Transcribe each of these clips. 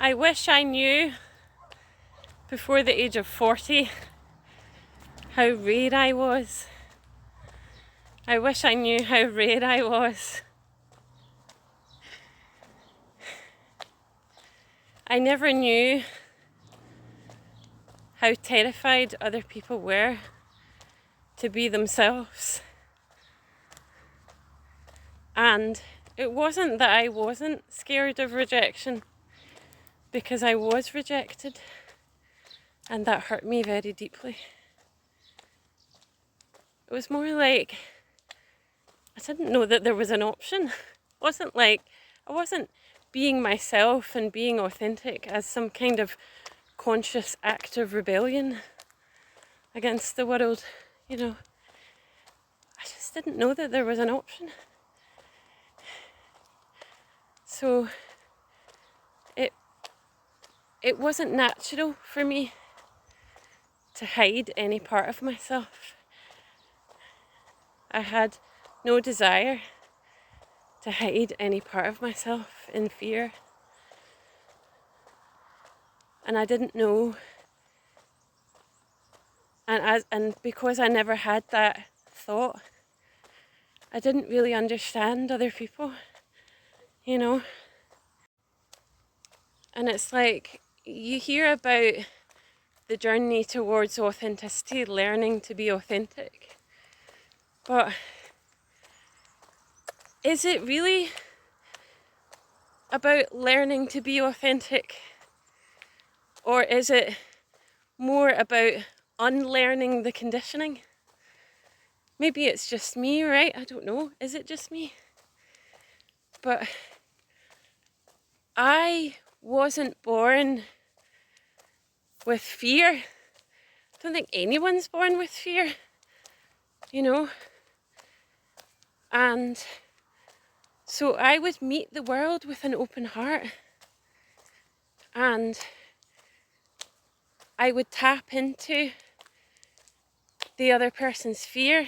I wish I knew before the age of 40 how rare I was. I wish I knew how rare I was. I never knew how terrified other people were to be themselves. And it wasn't that I wasn't scared of rejection, because I was rejected, and that hurt me very deeply. It was more like I didn't know that there was an option. It wasn't like I wasn't being myself and being authentic as some kind of conscious act of rebellion against the world, you know. I just didn't know that there was an option. So it wasn't natural for me to hide any part of myself. I had no desire to hide any part of myself in fear. And I didn't know. And because I never had that thought, I didn't really understand other people, you know. And it's like you hear about the journey towards authenticity, learning to be authentic. But is it really about learning to be authentic? Or is it more about unlearning the conditioning? Maybe it's just me, right? I don't know. Is it just me? But I wasn't born with fear. I don't think anyone's born with fear, you know. And so I would meet the world with an open heart. And I would tap into the other person's fear.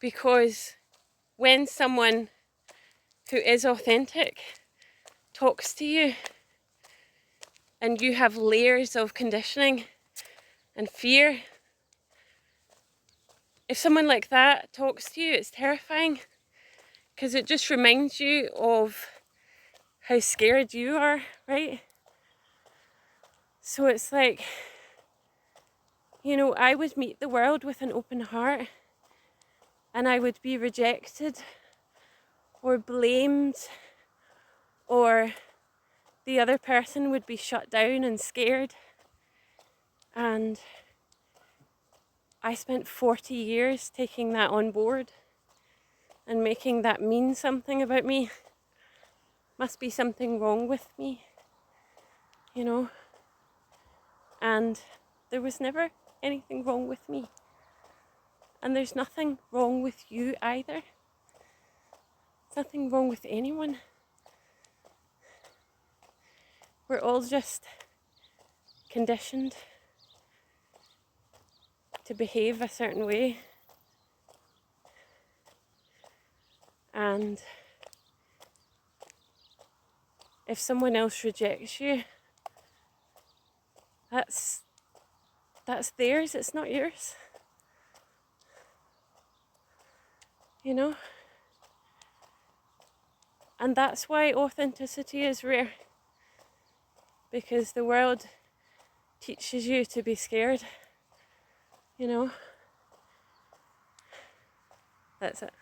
Because when someone who is authentic talks to you and you have layers of conditioning and fear, if someone like that talks to you, it's terrifying, because it just reminds you of how scared you are, right? So it's like, you know, I would meet the world with an open heart, and I would be rejected or blamed, or the other person would be shut down and scared. And I spent 40 years taking that on board and making that mean something about me. Must be something wrong with me, you know. And there was never anything wrong with me. And there's nothing wrong with you either. There's nothing wrong with anyone. We're all just conditioned to behave a certain way. And if someone else rejects you, that's theirs, it's not yours. You know? And that's why authenticity is rare. Because the world teaches you to be scared. You know? That's it.